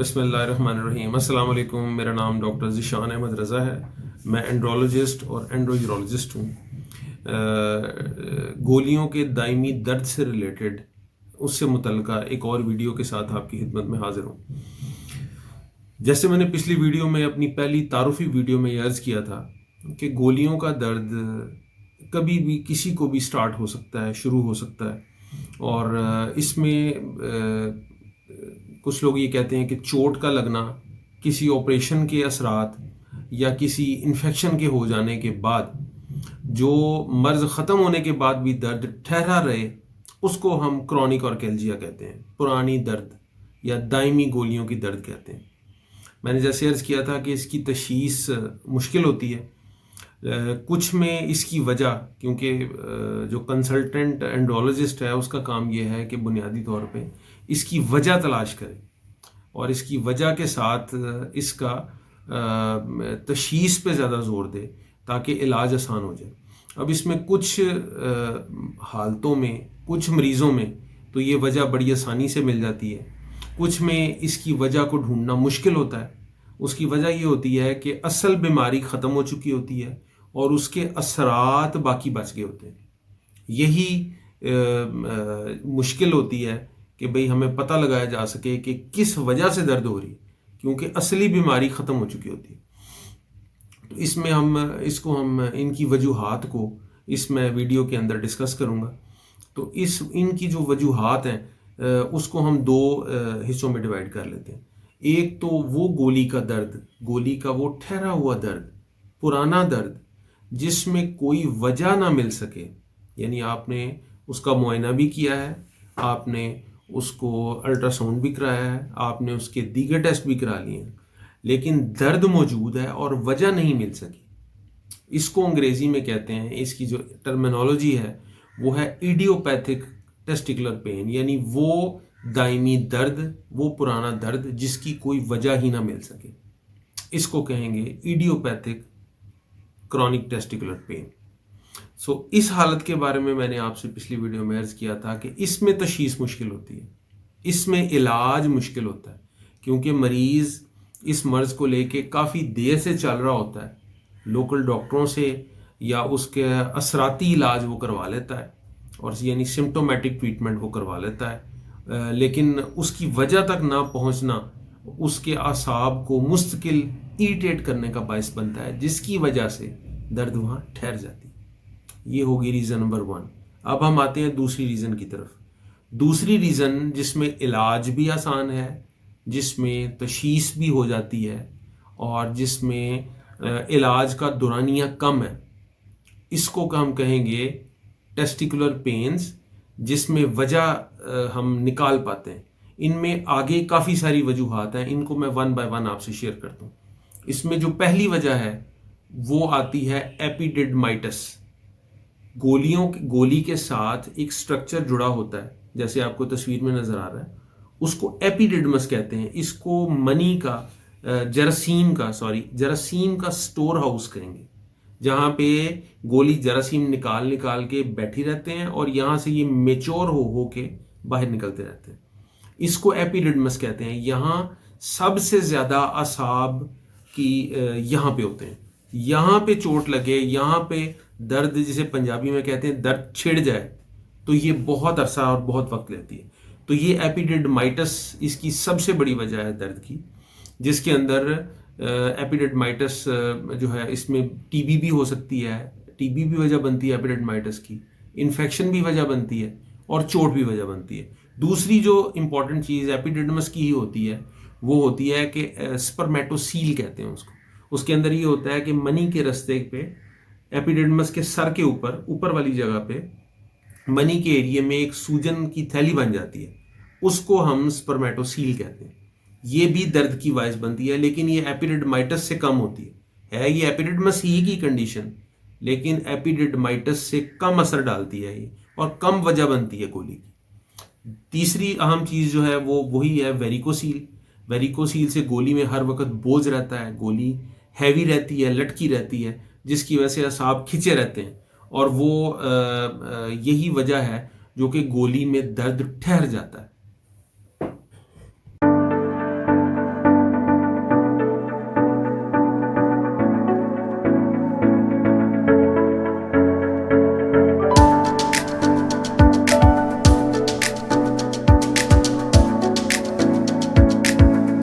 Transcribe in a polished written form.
بسم اللہ الرحمن الرحیم۔ السلام علیکم، میرا نام ڈاکٹر ذیشان احمد رضا ہے۔ میں اینڈرولوجسٹ اور اینڈرویورولوجسٹ ہوں۔ گولیوں کے دائمی درد سے ریلیٹڈ اس سے متعلقہ ایک اور ویڈیو کے ساتھ آپ کی خدمت میں حاضر ہوں۔ جیسے میں نے پچھلی ویڈیو میں اپنی پہلی تعارفی ویڈیو میں یہ عرض کیا تھا کہ گولیوں کا درد کبھی بھی کسی کو بھی سٹارٹ ہو سکتا ہے، شروع ہو سکتا ہے، اور اس میں کچھ لوگ یہ کہتے ہیں کہ چوٹ کا لگنا، کسی آپریشن کے اثرات یا کسی انفیکشن کے ہو جانے کے بعد جو مرض ختم ہونے کے بعد بھی درد ٹھہرا رہے، اس کو ہم کرونک آرکیلجیا کہتے ہیں، پرانی درد یا دائمی گولیوں کی درد کہتے ہیں۔ میں نے جیسے عرض کیا تھا کہ اس کی تشخیص مشکل ہوتی ہے۔ کچھ میں اس کی وجہ، کیونکہ جو کنسلٹنٹ اینڈرولوجسٹ ہے اس کا کام یہ ہے کہ بنیادی طور پہ اس کی وجہ تلاش کرے اور اس کی وجہ کے ساتھ اس کا تشخیص پہ زیادہ زور دے تاکہ علاج آسان ہو جائے۔ اب اس میں کچھ حالتوں میں، کچھ مریضوں میں تو یہ وجہ بڑی آسانی سے مل جاتی ہے، کچھ میں اس کی وجہ کو ڈھونڈنا مشکل ہوتا ہے۔ اس کی وجہ یہ ہوتی ہے کہ اصل بیماری ختم ہو چکی ہوتی ہے اور اس کے اثرات باقی بچ گئے ہوتے ہیں۔ یہی مشکل ہوتی ہے کہ بھئی ہمیں پتہ لگایا جا سکے کہ کس وجہ سے درد ہو رہی ہے، کیونکہ اصلی بیماری ختم ہو چکی ہوتی ہے۔ تو اس میں ہم ان کی وجوہات کو اس میں ویڈیو کے اندر ڈسکس کروں گا۔ تو ان کی جو وجوہات ہیں اس کو ہم دو حصوں میں ڈیوائیڈ کر لیتے ہیں۔ ایک تو وہ گولی کا درد، گولی کا وہ ٹھہرا ہوا درد، پرانا درد جس میں کوئی وجہ نہ مل سکے، یعنی آپ نے اس کا معائنہ بھی کیا ہے، آپ نے اس کو الٹرا ساؤنڈ بھی کرایا ہے، آپ نے اس کے دیگر ٹیسٹ بھی کرا لیے ہیں، لیکن درد موجود ہے اور وجہ نہیں مل سکی۔ اس کو انگریزی میں کہتے ہیں، اس کی جو ٹرمینالوجی ہے وہ ہے ایڈیوپیتھک ٹیسٹیکولر پین، یعنی وہ دائمی درد، وہ پرانا درد جس کی کوئی وجہ ہی نہ مل سکے، اس کو کہیں گے ایڈیوپیتھک کرونک ٹیسٹیکولر پین۔ اس حالت کے بارے میں نے آپ سے پچھلی ویڈیو میں عرض کیا تھا کہ اس میں تشخیص مشکل ہوتی ہے، اس میں علاج مشکل ہوتا ہے، کیونکہ مریض اس مرض کو لے کے کافی دیر سے چل رہا ہوتا ہے، لوکل ڈاکٹروں سے یا اس کے اثراتی علاج وہ کروا لیتا ہے، اور یعنی سمپٹومیٹک ٹریٹمنٹ وہ کروا لیتا ہے، لیکن اس کی وجہ تک نہ پہنچنا اس کے اعصاب کو مستقل ایریٹیٹ کرنے کا باعث بنتا ہے، جس کی وجہ سے درد وہاں ٹھہر جاتی ہے۔ یہ ہوگی ریزن نمبر 1۔ اب ہم آتے ہیں دوسری ریزن کی طرف۔ دوسری ریزن جس میں علاج بھی آسان ہے، جس میں تشخیص بھی ہو جاتی ہے اور جس میں علاج کا دورانیہ کم ہے، اس کو ہم کہیں گے ٹیسٹیکولر پینز، جس میں وجہ ہم نکال پاتے ہیں۔ ان میں آگے کافی ساری وجوہات ہیں، ان کو میں 1 بائی 1 آپ سے شیئر کرتا ہوں۔ اس میں جو پہلی وجہ ہے وہ آتی ہے ایپیڈیڈمائٹس۔ گولی کے ساتھ ایک سٹرکچر جڑا ہوتا ہے، جیسے آپ کو تصویر میں نظر آ رہا ہے، اس کو ایپیڈیڈمس کہتے ہیں۔ اس کو منی کا جراثیم کا سٹور ہاؤس کہیں گے، جہاں پہ گولی جراثیم نکال کے بیٹھی رہتے ہیں اور یہاں سے یہ میچور ہو کے باہر نکلتے رہتے ہیں۔ اس کو ایپیڈیڈمس کہتے ہیں۔ یہاں سب سے زیادہ اعصاب کی یہاں پہ ہوتے ہیں، یہاں پہ چوٹ لگے، یہاں پہ درد، جسے پنجابی میں کہتے ہیں درد چھڑ جائے، تو یہ بہت عرصہ اور بہت وقت لیتی ہے۔ تو یہ ایپیڈیڈمائٹس اس کی سب سے بڑی وجہ ہے درد کی، جس کے اندر ایپیڈیڈمائٹس جو ہے اس میں ٹی بی بھی ہو سکتی ہے، ٹی بی بھی وجہ بنتی ہے ایپیڈیڈمائٹس کی، انفیکشن بھی وجہ بنتی ہے اور چوٹ بھی وجہ بنتی ہے۔ دوسری جو امپورٹنٹ چیز ایپیڈیڈمس کی ہی ہوتی ہے وہ ہوتی ہے کہ سپرمیٹوسیل کہتے ہیں اس کو۔ اس کے اندر یہ ہوتا ہے کہ منی کے رستے پہ، ایپیڈیڈمس کے سر کے اوپر والی جگہ پہ منی کے ایریے میں ایک سوجن کی تھیلی بن جاتی ہے، اس کو ہم سپرمیٹوسیل کہتے ہیں۔ یہ بھی درد کی باعث بنتی ہے، لیکن یہ ایپیڈیڈمائٹس سے کم ہوتی ہے یہ ایپیڈیڈمس ہی کی کنڈیشن، لیکن ایپیڈیڈمائٹس سے کم اثر ڈالتی ہے یہ، اور کم وجہ بنتی ہے گولی کی۔ تیسری اہم چیز جو ہے وہی ہے ویریکوسیل۔ ویریکوسیل سے گولی میں ہر وقت بوجھ رہتا ہے، گولی ہیوی رہتی ہے، لٹکی رہتی ہے، جس کی وجہ سے اعصاب کھنچے رہتے ہیں، اور وہ یہی وجہ ہے جو کہ گولی میں درد ٹھہر جاتا ہے۔